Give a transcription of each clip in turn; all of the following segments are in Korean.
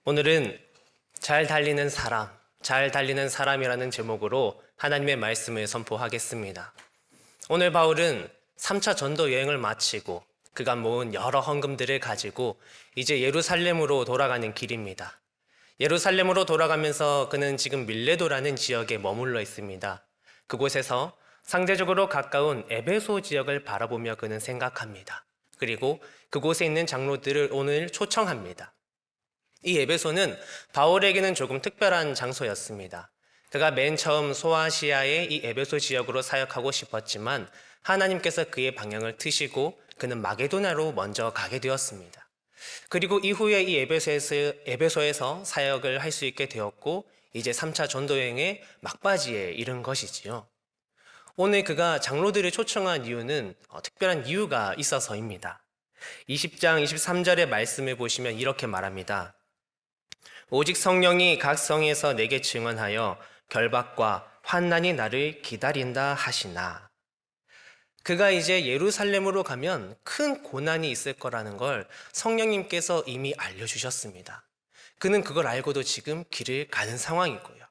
오늘은 잘 달리는 사람, 잘 달리는 사람이라는 제목으로 하나님의 말씀을 선포하겠습니다. 오늘 바울은 3차 전도 여행을 마치고 그가 모은 여러 헌금들을 가지고 이제 예루살렘으로 돌아가는 길입니다. 예루살렘으로 돌아가면서 그는 지금 밀레도라는 지역에 머물러 있습니다. 그곳에서 상대적으로 가까운 에베소 지역을 바라보며 그는 생각합니다. 그리고 그곳에 있는 장로들을 오늘 초청합니다. 이 에베소는 바울에게는 조금 특별한 장소였습니다. 그가 맨 처음 소아시아의 이 에베소 지역으로 사역하고 싶었지만 하나님께서 그의 방향을 트시고 그는 마게도나로 먼저 가게 되었습니다. 그리고 이후에 이 에베소에서 사역을 할 수 있게 되었고 이제 3차 전도여행의 막바지에 이른 것이지요. 오늘 그가 장로들을 초청한 이유는 특별한 이유가 있어서입니다. 20장 23절의 말씀을 보시면 이렇게 말합니다. 오직 성령이 각 성에서 내게 증언하여 결박과 환난이 나를 기다린다 하시나. 그가 이제 예루살렘으로 가면 큰 고난이 있을 거라는 걸 성령님께서 이미 알려주셨습니다. 그는 그걸 알고도 지금 길을 가는 상황이고요.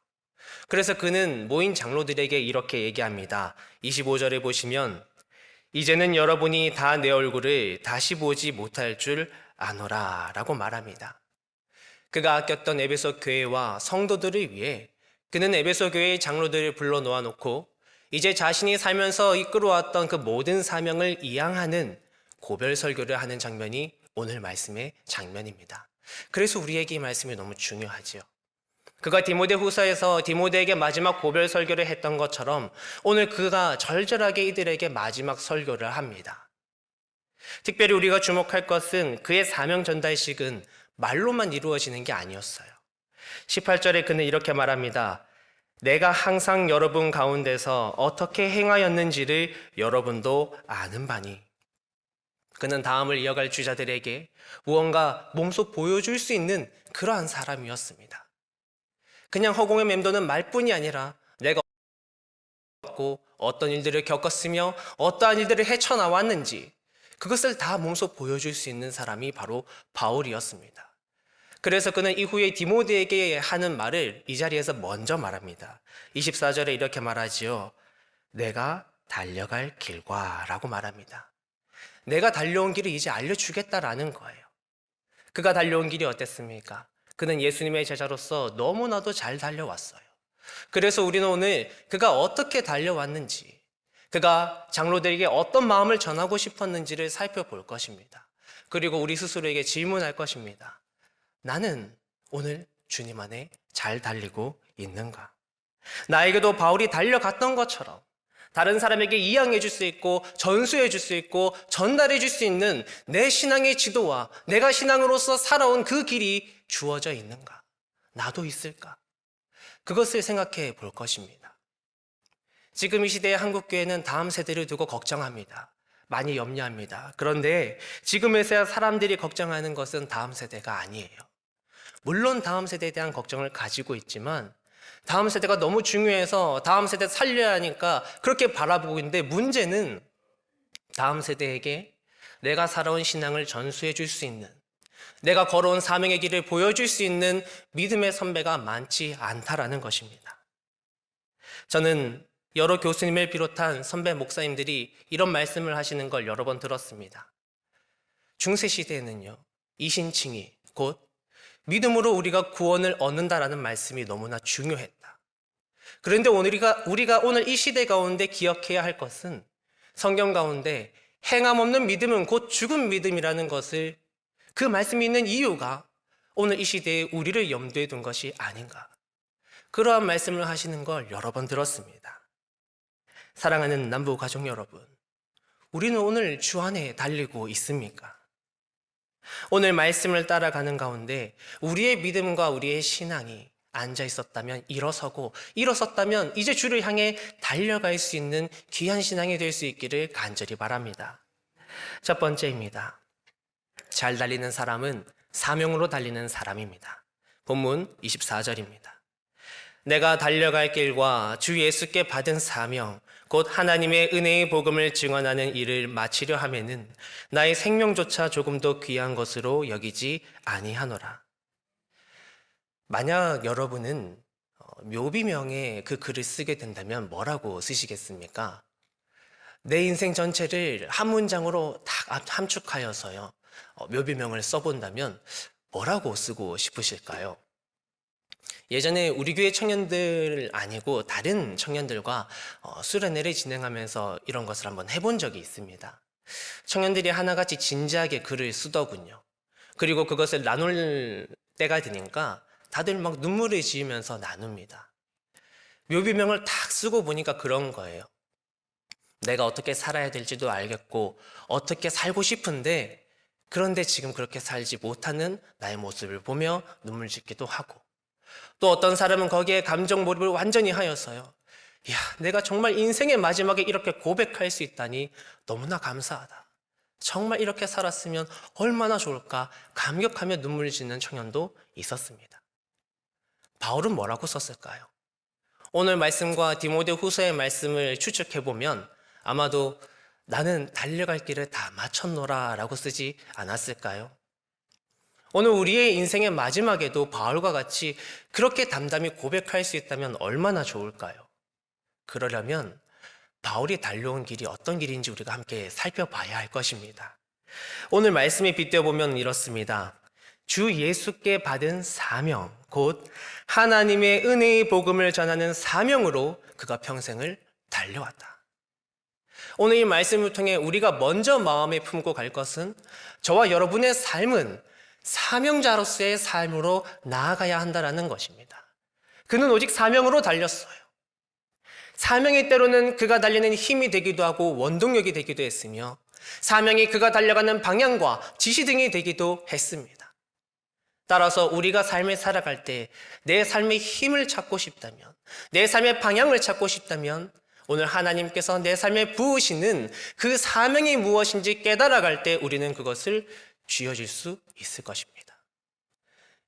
그래서 그는 모인 장로들에게 이렇게 얘기합니다. 25절에 보시면 이제는 여러분이 다 내 얼굴을 다시 보지 못할 줄 아노라 라고 말합니다. 그가 아꼈던 에베소 교회와 성도들을 위해 그는 에베소 교회의 장로들을 불러 놓아놓고 이제 자신이 살면서 이끌어왔던 그 모든 사명을 이양하는 고별 설교를 하는 장면이 오늘 말씀의 장면입니다. 그래서 우리에게 이 말씀이 너무 중요하지요. 그가 디모데 후서에서 디모데에게 마지막 고별 설교를 했던 것처럼 오늘 그가 절절하게 이들에게 마지막 설교를 합니다. 특별히 우리가 주목할 것은 그의 사명 전달식은 말로만 이루어지는 게 아니었어요. 18절에 그는 이렇게 말합니다. 내가 항상 여러분 가운데서 어떻게 행하였는지를 여러분도 아는 바니. 그는 다음을 이어갈 주자들에게 무언가 몸소 보여줄 수 있는 그러한 사람이었습니다. 그냥 허공에 맴도는 말뿐이 아니라 내가 어떤 일들을 겪었으며 어떠한 일들을 헤쳐나왔는지 그것을 다 몸소 보여줄 수 있는 사람이 바로 바울이었습니다. 그래서 그는 이후에 디모데에게 하는 말을 이 자리에서 먼저 말합니다. 24절에 이렇게 말하지요. 내가 달려갈 길과 라고 말합니다. 내가 달려온 길을 이제 알려주겠다라는 거예요. 그가 달려온 길이 어땠습니까? 그는 예수님의 제자로서 너무나도 잘 달려왔어요. 그래서 우리는 오늘 그가 어떻게 달려왔는지, 그가 장로들에게 어떤 마음을 전하고 싶었는지를 살펴볼 것입니다. 그리고 우리 스스로에게 질문할 것입니다. 나는 오늘 주님 안에 잘 달리고 있는가? 나에게도 바울이 달려갔던 것처럼 다른 사람에게 이양해 줄 수 있고 전수해 줄 수 있고 전달해 줄 수 있는 내 신앙의 지도와 내가 신앙으로서 살아온 그 길이 주어져 있는가? 나도 있을까? 그것을 생각해 볼 것입니다. 지금 이 시대의 한국교회는 다음 세대를 두고 걱정합니다. 많이 염려합니다. 그런데 지금에서야 사람들이 걱정하는 것은 다음 세대가 아니에요. 물론 다음 세대에 대한 걱정을 가지고 있지만 다음 세대가 너무 중요해서 다음 세대 살려야 하니까 그렇게 바라보고 있는데 문제는 다음 세대에게 내가 살아온 신앙을 전수해 줄 수 있는 내가 걸어온 사명의 길을 보여줄 수 있는 믿음의 선배가 많지 않다라는 것입니다. 저는 여러 교수님을 비롯한 선배 목사님들이 이런 말씀을 하시는 걸 여러 번 들었습니다. 중세시대에는요, 이신칭의 곧 믿음으로 우리가 구원을 얻는다라는 말씀이 너무나 중요했다. 그런데 우리가 오늘 이 시대 가운데 기억해야 할 것은 성경 가운데 행함 없는 믿음은 곧 죽은 믿음이라는 것을 그 말씀이 있는 이유가 오늘 이 시대에 우리를 염두에 둔 것이 아닌가. 그러한 말씀을 하시는 걸 여러 번 들었습니다. 사랑하는 남부 가족 여러분, 우리는 오늘 주 안에 달리고 있습니까? 오늘 말씀을 따라가는 가운데 우리의 믿음과 우리의 신앙이 앉아 있었다면 일어섰다면 이제 주를 향해 달려갈 수 있는 귀한 신앙이 될 수 있기를 간절히 바랍니다. 첫 번째입니다. 잘 달리는 사람은 사명으로 달리는 사람입니다. 본문 24절입니다. 내가 달려갈 길과 주 예수께 받은 사명 곧 하나님의 은혜의 복음을 증언하는 일을 마치려 하면은 나의 생명조차 조금도 귀한 것으로 여기지 아니하노라. 만약 여러분은 묘비명에 그 글을 쓰게 된다면 뭐라고 쓰시겠습니까? 내 인생 전체를 한 문장으로 딱 함축하여서요. 묘비명을 써본다면 뭐라고 쓰고 싶으실까요? 예전에 우리 교회 청년들 아니고 다른 청년들과 수련회를 진행하면서 이런 것을 한번 해본 적이 있습니다. 청년들이 하나같이 진지하게 글을 쓰더군요. 그리고 그것을 나눌 때가 되니까 다들 막 눈물을 지으면서 나눕니다. 묘비명을 딱 쓰고 보니까 그런 거예요. 내가 어떻게 살아야 될지도 알겠고 어떻게 살고 싶은데 그런데 지금 그렇게 살지 못하는 나의 모습을 보며 눈물 짓기도 하고 또 어떤 사람은 거기에 감정 몰입을 완전히 하여서요. 이야, 내가 정말 인생의 마지막에 이렇게 고백할 수 있다니 너무나 감사하다. 정말 이렇게 살았으면 얼마나 좋을까 감격하며 눈물 짓는 청년도 있었습니다. 바울은 뭐라고 썼을까요? 오늘 말씀과 디모데 후서의 말씀을 추측해보면 아마도 나는 달려갈 길을 다 마쳤노라 라고 쓰지 않았을까요? 오늘 우리의 인생의 마지막에도 바울과 같이 그렇게 담담히 고백할 수 있다면 얼마나 좋을까요? 그러려면 바울이 달려온 길이 어떤 길인지 우리가 함께 살펴봐야 할 것입니다. 오늘 말씀에 빗대어보면 이렇습니다. 주 예수께 받은 사명, 곧 하나님의 은혜의 복음을 전하는 사명으로 그가 평생을 달려왔다. 오늘 이 말씀을 통해 우리가 먼저 마음에 품고 갈 것은 저와 여러분의 삶은 사명자로서의 삶으로 나아가야 한다는 것입니다. 그는 오직 사명으로 달렸어요. 사명이 때로는 그가 달리는 힘이 되기도 하고 원동력이 되기도 했으며 사명이 그가 달려가는 방향과 지시 등이 되기도 했습니다. 따라서 우리가 삶을 살아갈 때 내 삶의 힘을 찾고 싶다면, 내 삶의 방향을 찾고 싶다면 오늘 하나님께서 내 삶에 부으시는 그 사명이 무엇인지 깨달아갈 때 우리는 그것을 쥐어질 수 있을 것입니다.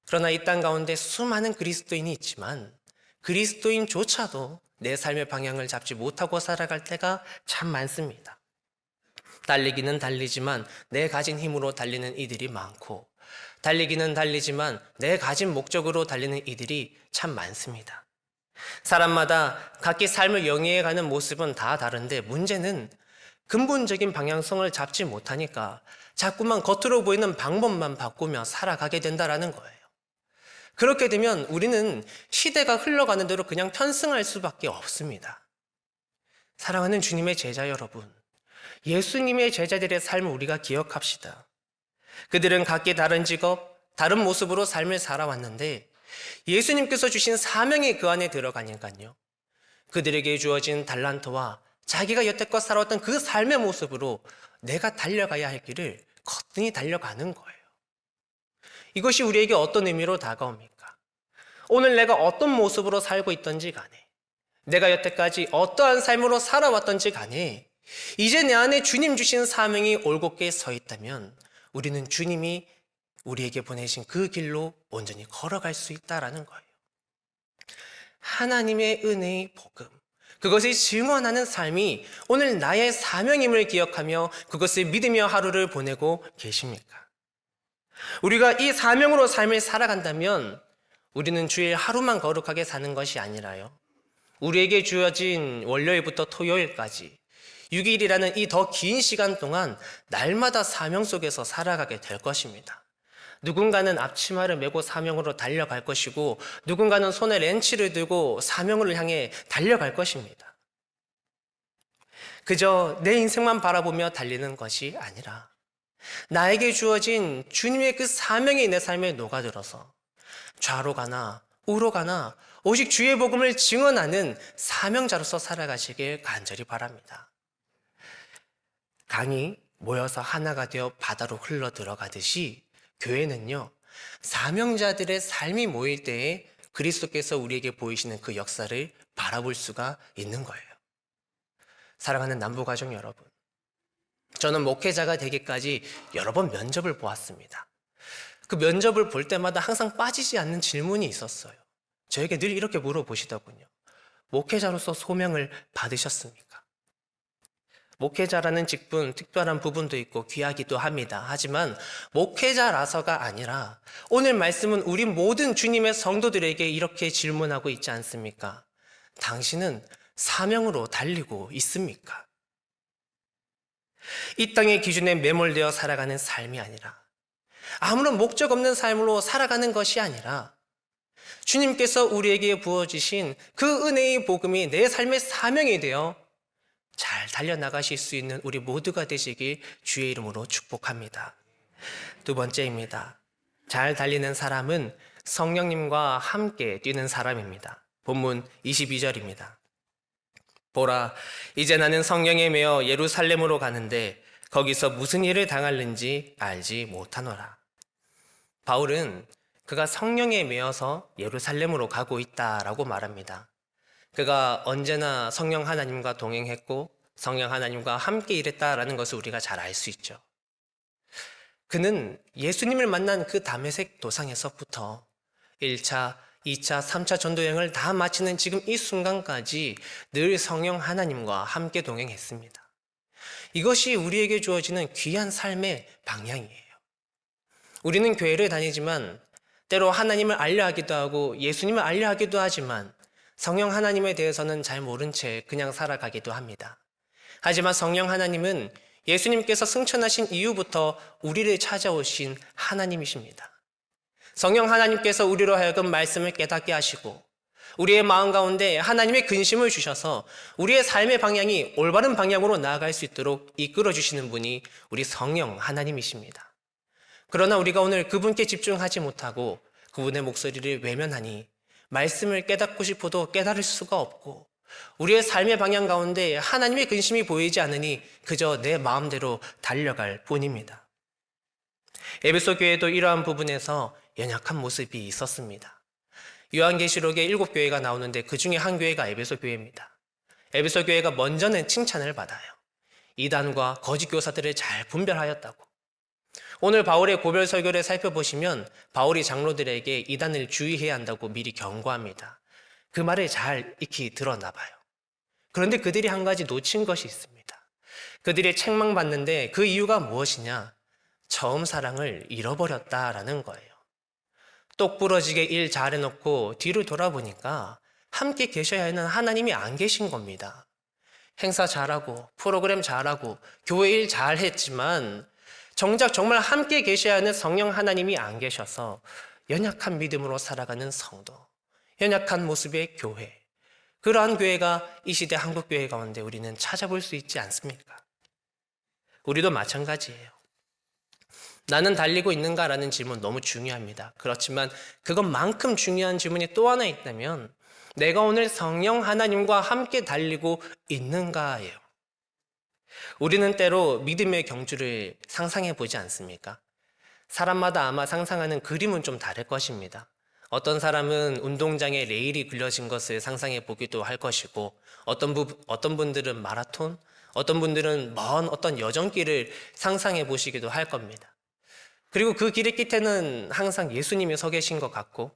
그러나 이 땅 가운데 수많은 그리스도인이 있지만 그리스도인조차도 내 삶의 방향을 잡지 못하고 살아갈 때가 참 많습니다. 달리기는 달리지만 내 가진 힘으로 달리는 이들이 많고 달리기는 달리지만 내 가진 목적으로 달리는 이들이 참 많습니다. 사람마다 각기 삶을 영위해가는 모습은 다 다른데 문제는 근본적인 방향성을 잡지 못하니까 자꾸만 겉으로 보이는 방법만 바꾸며 살아가게 된다는 거예요. 그렇게 되면 우리는 시대가 흘러가는 대로 그냥 편승할 수밖에 없습니다. 사랑하는 주님의 제자 여러분, 예수님의 제자들의 삶을 우리가 기억합시다. 그들은 각기 다른 직업, 다른 모습으로 삶을 살아왔는데 예수님께서 주신 사명이 그 안에 들어가니까요. 그들에게 주어진 달란트와 자기가 여태껏 살아왔던 그 삶의 모습으로 내가 달려가야 할 길을 거뜬히 달려가는 거예요. 이것이 우리에게 어떤 의미로 다가옵니까? 오늘 내가 어떤 모습으로 살고 있던지 간에, 내가 여태까지 어떠한 삶으로 살아왔던지 간에 이제 내 안에 주님 주신 사명이 올곧게 서 있다면 우리는 주님이 우리에게 보내신 그 길로 온전히 걸어갈 수 있다는 거예요. 하나님의 은혜의 복음, 그것을 증언하는 삶이 오늘 나의 사명임을 기억하며 그것을 믿으며 하루를 보내고 계십니까? 우리가 이 사명으로 삶을 살아간다면 우리는 주일 하루만 거룩하게 사는 것이 아니라요. 우리에게 주어진 월요일부터 토요일까지 6일이라는 이 더 긴 시간 동안 날마다 사명 속에서 살아가게 될 것입니다. 누군가는 앞치마를 메고 사명으로 달려갈 것이고 누군가는 손에 렌치를 들고 사명을 향해 달려갈 것입니다. 그저 내 인생만 바라보며 달리는 것이 아니라 나에게 주어진 주님의 그 사명이 내 삶에 녹아들어서 좌로 가나 우로 가나 오직 주의 복음을 증언하는 사명자로서 살아가시길 간절히 바랍니다. 강이 모여서 하나가 되어 바다로 흘러 들어가듯이 교회는요, 사명자들의 삶이 모일 때에 그리스도께서 우리에게 보이시는 그 역사를 바라볼 수가 있는 거예요. 사랑하는 남부가족 여러분, 저는 목회자가 되기까지 여러 번 면접을 보았습니다. 그 면접을 볼 때마다 항상 빠지지 않는 질문이 있었어요. 저에게 늘 이렇게 물어보시더군요. 목회자로서 소명을 받으셨습니까? 목회자라는 직분, 특별한 부분도 있고 귀하기도 합니다. 하지만 목회자라서가 아니라 오늘 말씀은 우리 모든 주님의 성도들에게 이렇게 질문하고 있지 않습니까? 당신은 사명으로 달리고 있습니까? 이 땅의 기준에 매몰되어 살아가는 삶이 아니라, 아무런 목적 없는 삶으로 살아가는 것이 아니라, 주님께서 우리에게 부어주신 그 은혜의 복음이 내 삶의 사명이 되어 잘 달려나가실 수 있는 우리 모두가 되시길 주의 이름으로 축복합니다. 두 번째입니다. 잘 달리는 사람은 성령님과 함께 뛰는 사람입니다. 본문 22절입니다. 보라, 이제 나는 성령에 매여 예루살렘으로 가는데 거기서 무슨 일을 당할는지 알지 못하노라. 바울은 그가 성령에 매여서 예루살렘으로 가고 있다라고 말합니다. 그가 언제나 성령 하나님과 동행했고 성령 하나님과 함께 일했다라는 것을 우리가 잘 알 수 있죠. 그는 예수님을 만난 그 다메섹 도상에서부터 1차, 2차, 3차 전도여행을 다 마치는 지금 이 순간까지 늘 성령 하나님과 함께 동행했습니다. 이것이 우리에게 주어지는 귀한 삶의 방향이에요. 우리는 교회를 다니지만 때로 하나님을 알려하기도 하고 예수님을 알려하기도 하지만 성령 하나님에 대해서는 잘 모른 채 그냥 살아가기도 합니다. 하지만 성령 하나님은 예수님께서 승천하신 이후부터 우리를 찾아오신 하나님이십니다. 성령 하나님께서 우리로 하여금 말씀을 깨닫게 하시고 우리의 마음 가운데 하나님의 근심을 주셔서 우리의 삶의 방향이 올바른 방향으로 나아갈 수 있도록 이끌어 주시는 분이 우리 성령 하나님이십니다. 그러나 우리가 오늘 그분께 집중하지 못하고 그분의 목소리를 외면하니 말씀을 깨닫고 싶어도 깨달을 수가 없고 우리의 삶의 방향 가운데 하나님의 근심이 보이지 않으니 그저 내 마음대로 달려갈 뿐입니다. 에베소 교회도 이러한 부분에서 연약한 모습이 있었습니다. 요한계시록에 7교회가 나오는데 그 중에 한 교회가 에베소 교회입니다. 에베소 교회가 먼저는 칭찬을 받아요. 이단과 거짓 교사들을 잘 분별하였다고. 오늘 바울의 고별 설교를 살펴보시면 바울이 장로들에게 이단을 주의해야 한다고 미리 경고합니다. 그 말을 잘 익히 들었나 봐요. 그런데 그들이 한 가지 놓친 것이 있습니다. 그들이 책망받는데 그 이유가 무엇이냐? 처음 사랑을 잃어버렸다라는 거예요. 똑부러지게 일 잘해놓고 뒤를 돌아보니까 함께 계셔야 하는 하나님이 안 계신 겁니다. 행사 잘하고 프로그램 잘하고 교회 일 잘했지만 정작 정말 함께 계셔야 하는 성령 하나님이 안 계셔서 연약한 믿음으로 살아가는 성도, 연약한 모습의 교회, 그러한 교회가 이 시대 한국교회 가운데 우리는 찾아볼 수 있지 않습니까? 우리도 마찬가지예요. 나는 달리고 있는가라는 질문 너무 중요합니다. 그렇지만 그것만큼 중요한 질문이 또 하나 있다면 내가 오늘 성령 하나님과 함께 달리고 있는가예요. 우리는 때로 믿음의 경주를 상상해 보지 않습니까? 사람마다 아마 상상하는 그림은 좀 다를 것입니다. 어떤 사람은 운동장에 레일이 그려진 것을 상상해 보기도 할 것이고 어떤 분들은 마라톤, 어떤 분들은 먼 어떤 여정길을 상상해 보시기도 할 겁니다. 그리고 그 길의 끝에는 항상 예수님이 서 계신 것 같고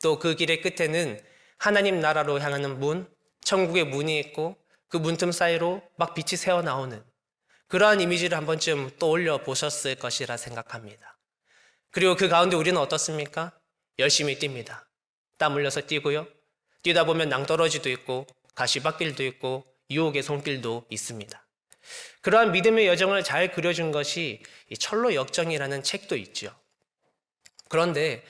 또 그 길의 끝에는 하나님 나라로 향하는 문, 천국의 문이 있고 그 문틈 사이로 막 빛이 새어나오는 그러한 이미지를 한 번쯤 떠올려 보셨을 것이라 생각합니다. 그리고 그 가운데 우리는 어떻습니까? 열심히 뜁니다. 땀 흘려서 뛰고요. 뛰다 보면 낭떠러지도 있고 가시밭길도 있고 유혹의 손길도 있습니다. 그러한 믿음의 여정을 잘 그려준 것이 이 철로 역정이라는 책도 있죠. 그런데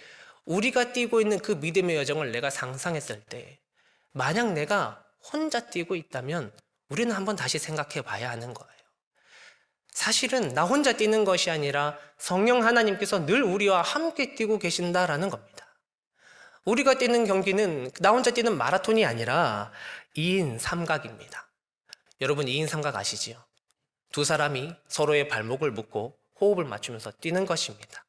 우리가 뛰고 있는 그 믿음의 여정을 내가 상상했을 때 만약 내가 혼자 뛰고 있다면 우리는 한번 다시 생각해 봐야 하는 거예요. 사실은 나 혼자 뛰는 것이 아니라 성령 하나님께서 늘 우리와 함께 뛰고 계신다라는 겁니다. 우리가 뛰는 경기는 나 혼자 뛰는 마라톤이 아니라 2인 삼각입니다. 여러분 2인 삼각 아시지요? 두 사람이 서로의 발목을 묶고 호흡을 맞추면서 뛰는 것입니다.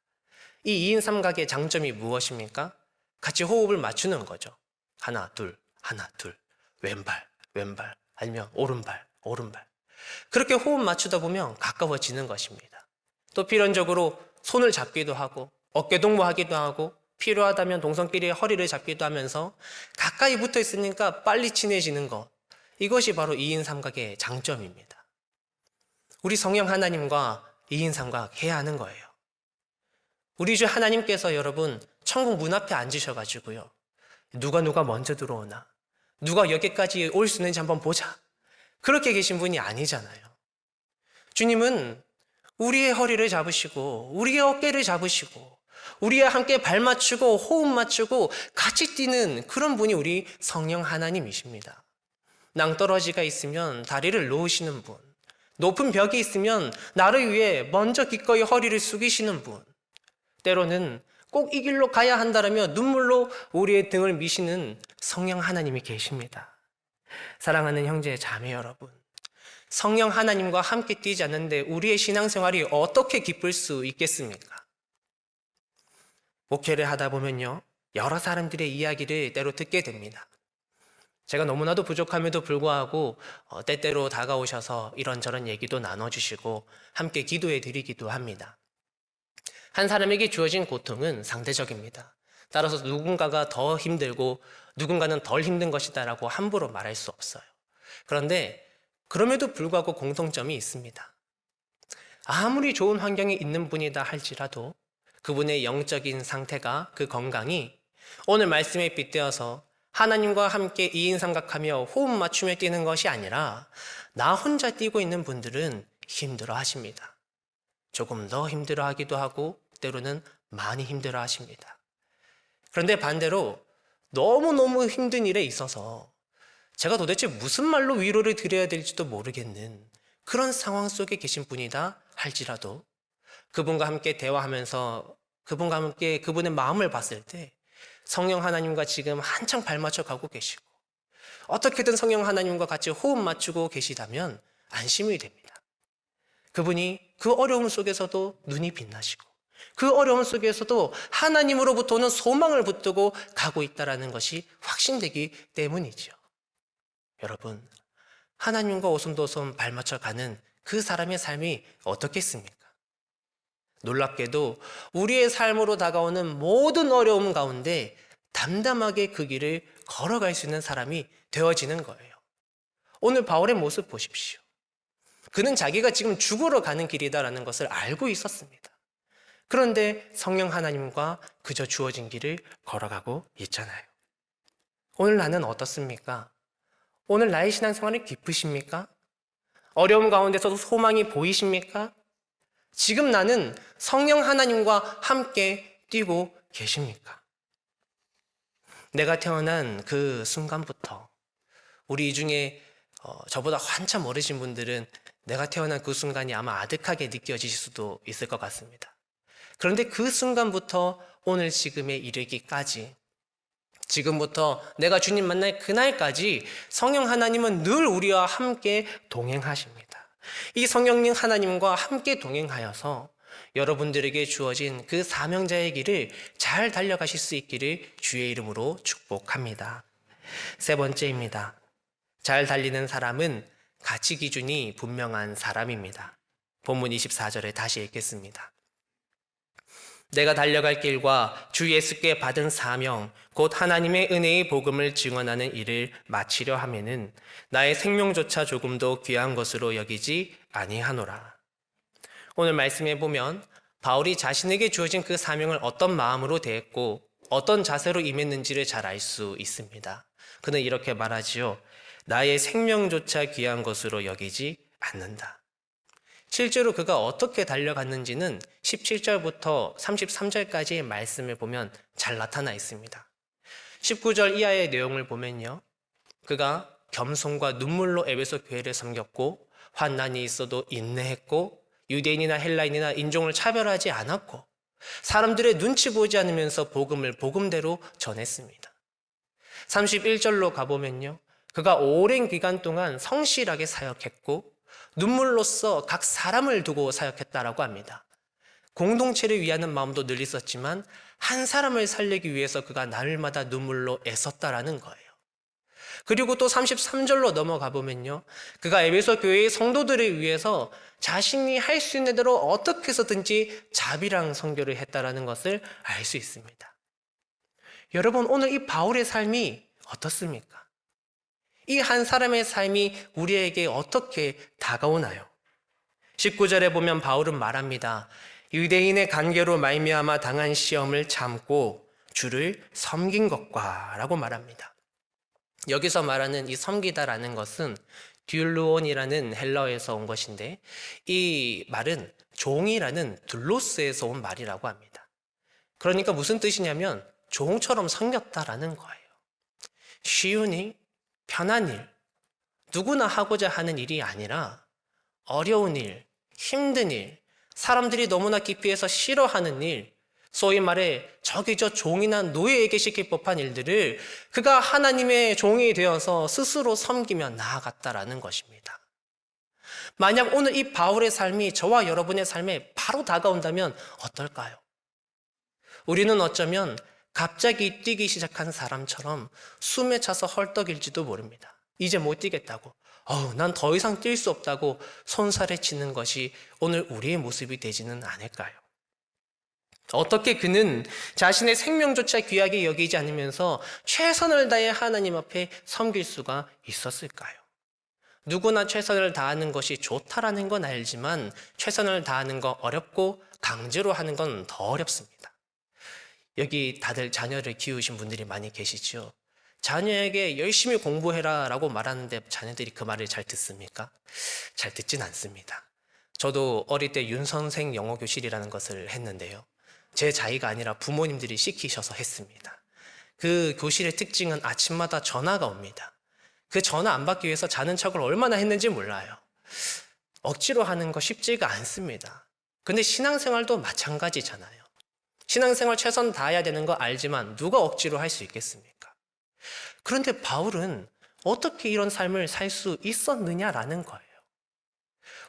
이 2인 삼각의 장점이 무엇입니까? 같이 호흡을 맞추는 거죠. 하나 둘 하나 둘 왼발 왼발 아니면 오른발 오른발 그렇게 호흡 맞추다 보면 가까워지는 것입니다. 또 필연적으로 손을 잡기도 하고 어깨 동무하기도 하고 필요하다면 동성끼리 허리를 잡기도 하면서 가까이 붙어 있으니까 빨리 친해지는 것, 이것이 바로 2인 삼각의 장점입니다. 우리 성령 하나님과 이인삼각 해야 하는 거예요. 우리 주 하나님께서 여러분 천국 문 앞에 앉으셔가지고요. 누가 먼저 들어오나, 누가 여기까지 올 수 있는지 한번 보자, 그렇게 계신 분이 아니잖아요. 주님은 우리의 허리를 잡으시고 우리의 어깨를 잡으시고 우리와 함께 발 맞추고 호흡 맞추고 같이 뛰는 그런 분이 우리 성령 하나님이십니다. 낭떠러지가 있으면 다리를 놓으시는 분, 높은 벽이 있으면 나를 위해 먼저 기꺼이 허리를 숙이시는 분, 때로는 꼭 이 길로 가야 한다라며 눈물로 우리의 등을 미시는 성령 하나님이 계십니다. 사랑하는 형제 자매 여러분, 성령 하나님과 함께 뛰지 않는데 우리의 신앙생활이 어떻게 기쁠 수 있겠습니까? 목회를 하다 보면요, 여러 사람들의 이야기를 때로 듣게 됩니다. 제가 너무나도 부족함에도 불구하고 때때로 다가오셔서 이런저런 얘기도 나눠주시고 함께 기도해 드리기도 합니다. 한 사람에게 주어진 고통은 상대적입니다. 따라서 누군가가 더 힘들고 누군가는 덜 힘든 것이다라고 함부로 말할 수 없어요. 그런데 그럼에도 불구하고 공통점이 있습니다. 아무리 좋은 환경에 있는 분이다 할지라도 그분의 영적인 상태가, 그 건강이 오늘 말씀에 빗대어서 하나님과 함께 이인삼각하며 호흡 맞추며 뛰는 것이 아니라 나 혼자 뛰고 있는 분들은 힘들어 하십니다. 조금 더 힘들어 하기도 하고 때로는 많이 힘들어 하십니다. 그런데 반대로 너무너무 힘든 일에 있어서 제가 도대체 무슨 말로 위로를 드려야 될지도 모르겠는 그런 상황 속에 계신 분이다 할지라도 그분과 함께 대화하면서 그분과 함께 그분의 마음을 봤을 때 성령 하나님과 지금 한창 발맞춰 가고 계시고 어떻게든 성령 하나님과 같이 호흡 맞추고 계시다면 안심이 됩니다. 그분이 그 어려움 속에서도 눈이 빛나시고 그 어려움 속에서도 하나님으로부터 오는 소망을 붙들고 가고 있다는 것이 확신되기 때문이죠. 여러분, 하나님과 오손도손 발맞춰 가는 그 사람의 삶이 어떻겠습니까? 놀랍게도 우리의 삶으로 다가오는 모든 어려움 가운데 담담하게 그 길을 걸어갈 수 있는 사람이 되어지는 거예요. 오늘 바울의 모습 보십시오. 그는 자기가 지금 죽으러 가는 길이다라는 것을 알고 있었습니다. 그런데 성령 하나님과 그저 주어진 길을 걸어가고 있잖아요. 오늘 나는 어떻습니까? 오늘 나의 신앙생활이 기쁘십니까? 어려움 가운데서도 소망이 보이십니까? 지금 나는 성령 하나님과 함께 뛰고 계십니까? 내가 태어난 그 순간부터 우리 이 중에 저보다 한참 어리신 분들은 내가 태어난 그 순간이 아마 아득하게 느껴지실 수도 있을 것 같습니다. 그런데 그 순간부터 오늘 지금에 이르기까지, 지금부터 내가 주님 만날 그날까지 성령 하나님은 늘 우리와 함께 동행하십니다. 이 성령님 하나님과 함께 동행하여서 여러분들에게 주어진 그 사명자의 길을 잘 달려가실 수 있기를 주의 이름으로 축복합니다. 세 번째입니다. 잘 달리는 사람은 가치 기준이 분명한 사람입니다. 본문 24절에 다시 읽겠습니다. 내가 달려갈 길과 주 예수께 받은 사명 곧 하나님의 은혜의 복음을 증언하는 일을 마치려 하면은 나의 생명조차 조금도 귀한 것으로 여기지 아니하노라. 오늘 말씀해 보면 바울이 자신에게 주어진 그 사명을 어떤 마음으로 대했고 어떤 자세로 임했는지를 잘 알 수 있습니다. 그는 이렇게 말하지요. 나의 생명조차 귀한 것으로 여기지 않는다. 실제로 그가 어떻게 달려갔는지는 17절부터 33절까지의 말씀을 보면 잘 나타나 있습니다. 19절 이하의 내용을 보면요, 그가 겸손과 눈물로 에베소 교회를 섬겼고 환난이 있어도 인내했고 유대인이나 헬라인이나 인종을 차별하지 않았고 사람들의 눈치 보지 않으면서 복음을 복음대로 전했습니다. 31절로 가보면요, 그가 오랜 기간 동안 성실하게 사역했고 눈물로써 각 사람을 두고 사역했다라고 합니다. 공동체를 위하는 마음도 늘 있었지만 한 사람을 살리기 위해서 그가 날마다 눈물로 애썼다라는 거예요. 그리고 또 33절로 넘어가 보면요, 그가 에베소 교회의 성도들을 위해서 자신이 할 수 있는 대로 어떻게 해서든지 자비랑 선교를 했다라는 것을 알 수 있습니다. 여러분, 오늘 이 바울의 삶이 어떻습니까? 이 한 사람의 삶이 우리에게 어떻게 다가오나요? 19절에 보면 바울은 말합니다. 유대인의 관계로 말미암아 당한 시험을 참고 주를 섬긴 것과 라고 말합니다. 여기서 말하는 이 섬기다라는 것은 듀르온이라는 헬라어에서 온 것인데 이 말은 종이라는 둘로스에서 온 말이라고 합니다. 그러니까 무슨 뜻이냐면 종처럼 섬겼다라는 거예요. 쉬운 일, 편한 일, 누구나 하고자 하는 일이 아니라 어려운 일, 힘든 일, 사람들이 너무나 기피해서 싫어하는 일, 소위 말해 저기 저 종이나 노예에게 시킬 법한 일들을 그가 하나님의 종이 되어서 스스로 섬기며 나아갔다라는 것입니다. 만약 오늘 이 바울의 삶이 저와 여러분의 삶에 바로 다가온다면 어떨까요? 우리는 어쩌면 갑자기 뛰기 시작한 사람처럼 숨에 차서 헐떡일지도 모릅니다. 이제 못 뛰겠다고, 난 더 이상 뛸 수 없다고 손살에 치는 것이 오늘 우리의 모습이 되지는 않을까요? 어떻게 그는 자신의 생명조차 귀하게 여기지 않으면서 최선을 다해 하나님 앞에 섬길 수가 있었을까요? 누구나 최선을 다하는 것이 좋다라는 건 알지만 최선을 다하는 거 어렵고 강제로 하는 건 더 어렵습니다. 여기 다들 자녀를 키우신 분들이 많이 계시죠? 자녀에게 열심히 공부해라 라고 말하는데 자녀들이 그 말을 잘 듣습니까? 잘 듣진 않습니다. 저도 어릴 때 윤선생 영어교실이라는 것을 했는데요. 제 자의가 아니라 부모님들이 시키셔서 했습니다. 그 교실의 특징은 아침마다 전화가 옵니다. 그 전화 안 받기 위해서 자는 척을 얼마나 했는지 몰라요. 억지로 하는 거 쉽지가 않습니다. 근데 신앙생활도 마찬가지잖아요. 신앙생활 최선 다해야 되는 거 알지만 누가 억지로 할 수 있겠습니까? 그런데 바울은 어떻게 이런 삶을 살 수 있었느냐라는 거예요.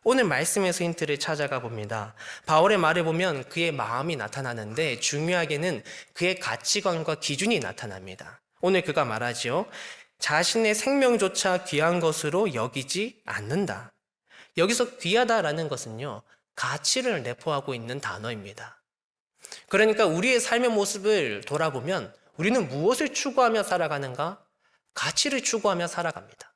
오늘 말씀에서 힌트를 찾아가 봅니다. 바울의 말을 보면 그의 마음이 나타나는데 중요하게는 그의 가치관과 기준이 나타납니다. 오늘 그가 말하죠. 자신의 생명조차 귀한 것으로 여기지 않는다. 여기서 귀하다라는 것은요, 가치를 내포하고 있는 단어입니다. 그러니까 우리의 삶의 모습을 돌아보면 우리는 무엇을 추구하며 살아가는가? 가치를 추구하며 살아갑니다.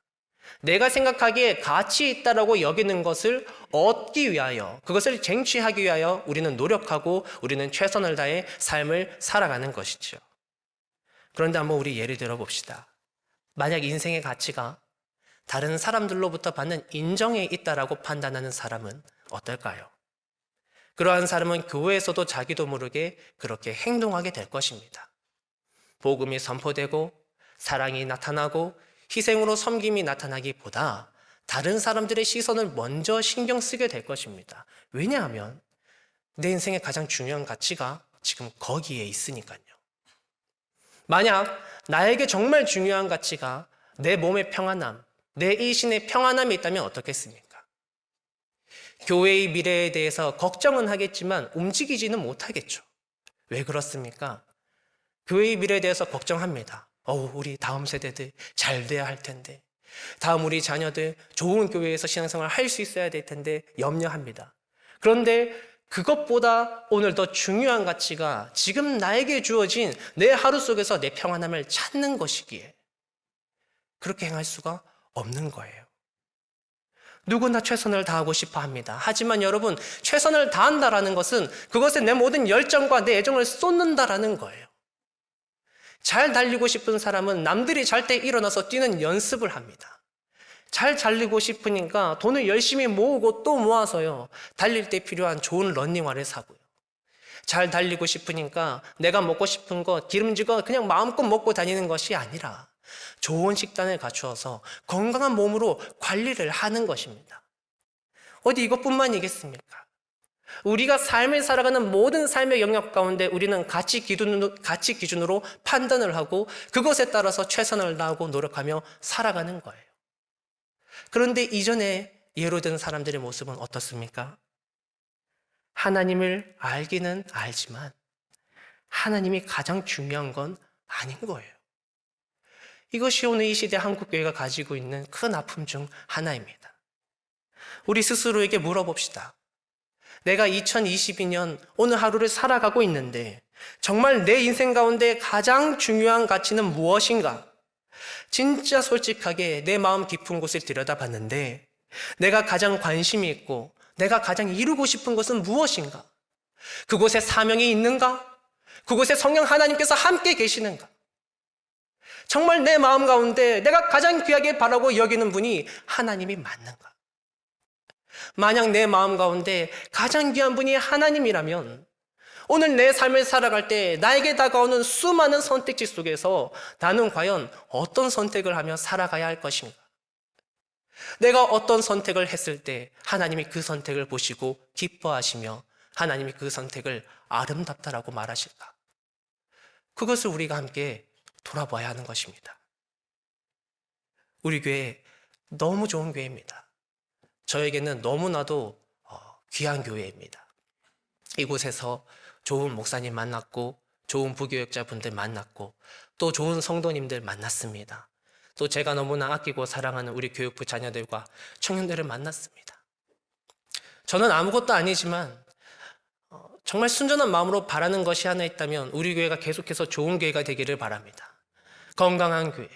내가 생각하기에 가치 있다라고 여기는 것을 얻기 위하여, 그것을 쟁취하기 위하여 우리는 노력하고 우리는 최선을 다해 삶을 살아가는 것이죠. 그런데 한번 우리 예를 들어 봅시다. 만약 인생의 가치가 다른 사람들로부터 받는 인정에 있다라고 판단하는 사람은 어떨까요? 그러한 사람은 교회에서도 자기도 모르게 그렇게 행동하게 될 것입니다. 복음이 선포되고 사랑이 나타나고 희생으로 섬김이 나타나기보다 다른 사람들의 시선을 먼저 신경 쓰게 될 것입니다. 왜냐하면 내 인생의 가장 중요한 가치가 지금 거기에 있으니까요. 만약 나에게 정말 중요한 가치가 내 몸의 평안함, 내 이신의 평안함이 있다면 어떻겠습니까? 교회의 미래에 대해서 걱정은 하겠지만 움직이지는 못하겠죠. 왜 그렇습니까? 교회의 미래에 대해서 걱정합니다. 우리 다음 세대들 잘 돼야 할 텐데, 다음 우리 자녀들 좋은 교회에서 신앙생활 할 수 있어야 될 텐데 염려합니다. 그런데 그것보다 오늘 더 중요한 가치가 지금 나에게 주어진 내 하루 속에서 내 평안함을 찾는 것이기에 그렇게 행할 수가 없는 거예요. 누구나 최선을 다하고 싶어 합니다. 하지만 여러분, 최선을 다한다라는 것은 그것에 내 모든 열정과 내 애정을 쏟는다라는 거예요. 잘 달리고 싶은 사람은 남들이 잘 때 일어나서 뛰는 연습을 합니다. 잘 달리고 싶으니까 돈을 열심히 모으고 또 모아서요, 달릴 때 필요한 좋은 러닝화를 사고요. 잘 달리고 싶으니까 내가 먹고 싶은 거 기름지고 그냥 마음껏 먹고 다니는 것이 아니라 좋은 식단을 갖추어서 건강한 몸으로 관리를 하는 것입니다. 어디 이것뿐만이겠습니까? 우리가 삶을 살아가는 모든 삶의 영역 가운데 우리는 가치 기준으로 판단을 하고 그것에 따라서 최선을 다하고 노력하며 살아가는 거예요. 그런데 이전에 예로 든 사람들의 모습은 어떻습니까? 하나님을 알기는 알지만 하나님이 가장 중요한 건 아닌 거예요. 이것이 오늘 이 시대 한국교회가 가지고 있는 큰 아픔 중 하나입니다. 우리 스스로에게 물어봅시다. 내가 2022년 오늘 하루를 살아가고 있는데 정말 내 인생 가운데 가장 중요한 가치는 무엇인가? 진짜 솔직하게 내 마음 깊은 곳을 들여다봤는데 내가 가장 관심이 있고 내가 가장 이루고 싶은 것은 무엇인가? 그곳에 사명이 있는가? 그곳에 성령 하나님께서 함께 계시는가? 정말 내 마음 가운데 내가 가장 귀하게 바라고 여기는 분이 하나님이 맞는가? 만약 내 마음 가운데 가장 귀한 분이 하나님이라면 오늘 내 삶을 살아갈 때 나에게 다가오는 수많은 선택지 속에서 나는 과연 어떤 선택을 하며 살아가야 할 것인가? 내가 어떤 선택을 했을 때 하나님이 그 선택을 보시고 기뻐하시며 하나님이 그 선택을 아름답다라고 말하실까? 그것을 우리가 함께 돌아봐야 하는 것입니다. 우리 교회 너무 좋은 교회입니다. 저에게는 너무나도 귀한 교회입니다. 이곳에서 좋은 목사님 만났고 좋은 부교역자분들 만났고 또 좋은 성도님들 만났습니다. 또 제가 너무나 아끼고 사랑하는 우리 교육부 자녀들과 청년들을 만났습니다. 저는 아무것도 아니지만 정말 순전한 마음으로 바라는 것이 하나 있다면 우리 교회가 계속해서 좋은 교회가 되기를 바랍니다. 건강한 교회,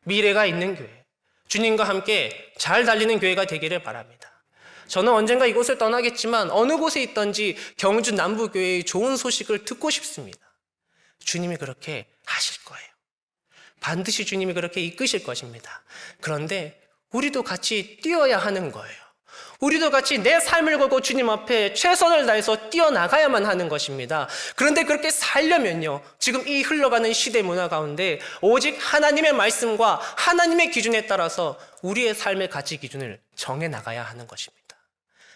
미래가 있는 교회, 주님과 함께 잘 달리는 교회가 되기를 바랍니다. 저는 언젠가 이곳을 떠나겠지만 어느 곳에 있든지 경주 남부교회의 좋은 소식을 듣고 싶습니다. 주님이 그렇게 하실 거예요. 반드시 주님이 그렇게 이끄실 것입니다. 그런데 우리도 같이 뛰어야 하는 거예요. 우리도 같이 내 삶을 걸고 주님 앞에 최선을 다해서 뛰어나가야만 하는 것입니다. 그런데 그렇게 살려면요, 지금 이 흘러가는 시대 문화 가운데 오직 하나님의 말씀과 하나님의 기준에 따라서 우리의 삶의 가치 기준을 정해 나가야 하는 것입니다.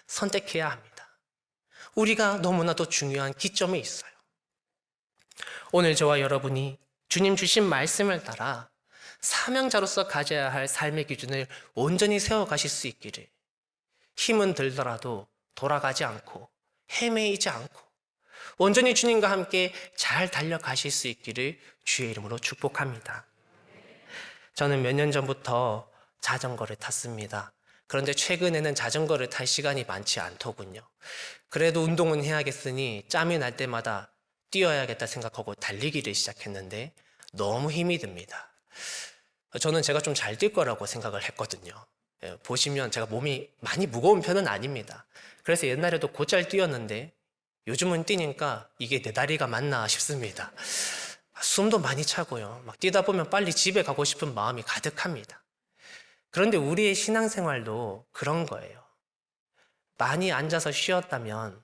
선택해야 합니다. 우리가 너무나도 중요한 기점에 있어요. 오늘 저와 여러분이 주님 주신 말씀을 따라 사명자로서 가져야 할 삶의 기준을 온전히 세워가실 수 있기를, 힘은 들더라도 돌아가지 않고 헤매이지 않고 온전히 주님과 함께 잘 달려가실 수 있기를 주의 이름으로 축복합니다. 저는 몇 년 전부터 자전거를 탔습니다. 그런데 최근에는 자전거를 탈 시간이 많지 않더군요. 그래도 운동은 해야겠으니 짬이 날 때마다 뛰어야겠다 생각하고 달리기를 시작했는데 너무 힘이 듭니다. 저는 제가 좀 잘 뛸 거라고 생각을 했거든요. 보시면 제가 몸이 많이 무거운 편은 아닙니다. 그래서 옛날에도 곧잘 뛰었는데 요즘은 뛰니까 이게 내 다리가 맞나 싶습니다. 숨도 많이 차고요. 막 뛰다 보면 빨리 집에 가고 싶은 마음이 가득합니다. 그런데 우리의 신앙생활도 그런 거예요. 많이 앉아서 쉬었다면,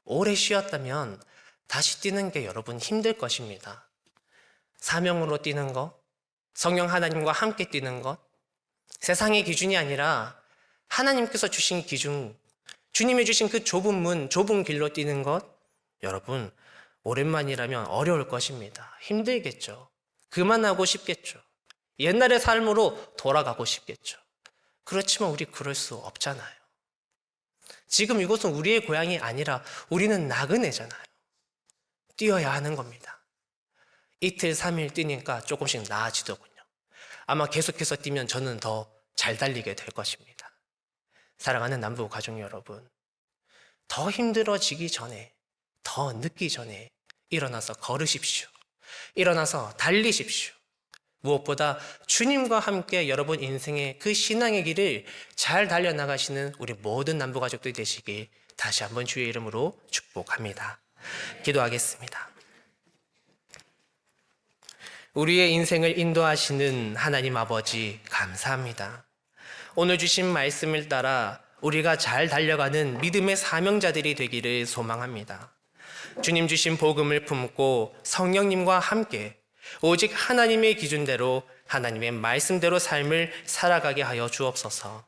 오래 쉬었다면 다시 뛰는 게 여러분 힘들 것입니다. 사명으로 뛰는 것, 성령 하나님과 함께 뛰는 것, 세상의 기준이 아니라 하나님께서 주신 기준, 주님이 주신 그 좁은 문, 좁은 길로 뛰는 것, 여러분 오랜만이라면 어려울 것입니다. 힘들겠죠. 그만하고 싶겠죠. 옛날의 삶으로 돌아가고 싶겠죠. 그렇지만 우리 그럴 수 없잖아요. 지금 이곳은 우리의 고향이 아니라 우리는 나그네잖아요. 뛰어야 하는 겁니다. 이틀, 3일 뛰니까 조금씩 나아지더군요. 아마 계속해서 뛰면 저는 더 잘 달리게 될 것입니다. 사랑하는 남부 가족 여러분, 더 힘들어지기 전에, 더 늦기 전에 일어나서 걸으십시오. 일어나서 달리십시오. 무엇보다 주님과 함께 여러분 인생의 그 신앙의 길을 잘 달려나가시는 우리 모든 남부 가족들이 되시길 다시 한번 주의 이름으로 축복합니다. 기도하겠습니다. 우리의 인생을 인도하시는 하나님 아버지 감사합니다. 오늘 주신 말씀을 따라 우리가 잘 달려가는 믿음의 사명자들이 되기를 소망합니다. 주님 주신 복음을 품고 성령님과 함께 오직 하나님의 기준대로 하나님의 말씀대로 삶을 살아가게 하여 주옵소서.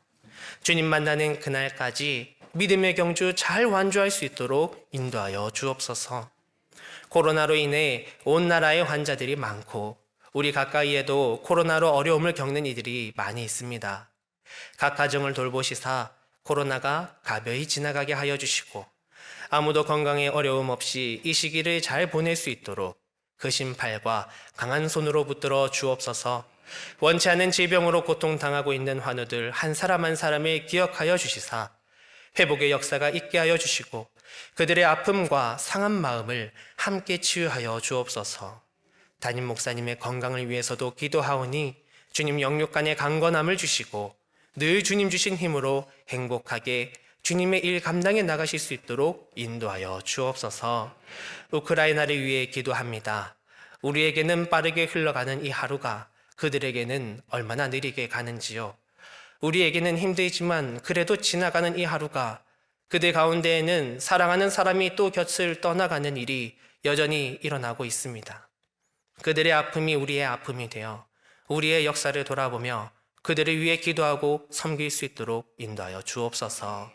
주님 만나는 그날까지 믿음의 경주 잘 완주할 수 있도록 인도하여 주옵소서. 코로나로 인해 온 나라의 환자들이 많고 우리 가까이에도 코로나로 어려움을 겪는 이들이 많이 있습니다. 각 가정을 돌보시사 코로나가 가벼이 지나가게 하여 주시고 아무도 건강에 어려움 없이 이 시기를 잘 보낼 수 있도록 거신 팔과 강한 손으로 붙들어 주옵소서. 원치 않은 질병으로 고통당하고 있는 환우들 한 사람 한 사람을 기억하여 주시사 회복의 역사가 있게 하여 주시고 그들의 아픔과 상한 마음을 함께 치유하여 주옵소서. 담임 목사님의 건강을 위해서도 기도하오니 주님 영육간의 강건함을 주시고 늘 주님 주신 힘으로 행복하게 주님의 일 감당해 나가실 수 있도록 인도하여 주옵소서. 우크라이나를 위해 기도합니다. 우리에게는 빠르게 흘러가는 이 하루가 그들에게는 얼마나 느리게 가는지요. 우리에게는 힘들지만 그래도 지나가는 이 하루가 그들 가운데에는 사랑하는 사람이 또 곁을 떠나가는 일이 여전히 일어나고 있습니다. 그들의 아픔이 우리의 아픔이 되어 우리의 역사를 돌아보며 그들을 위해 기도하고 섬길 수 있도록 인도하여 주옵소서.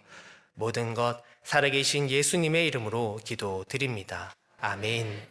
모든 것 살아계신 예수님의 이름으로 기도드립니다. 아멘.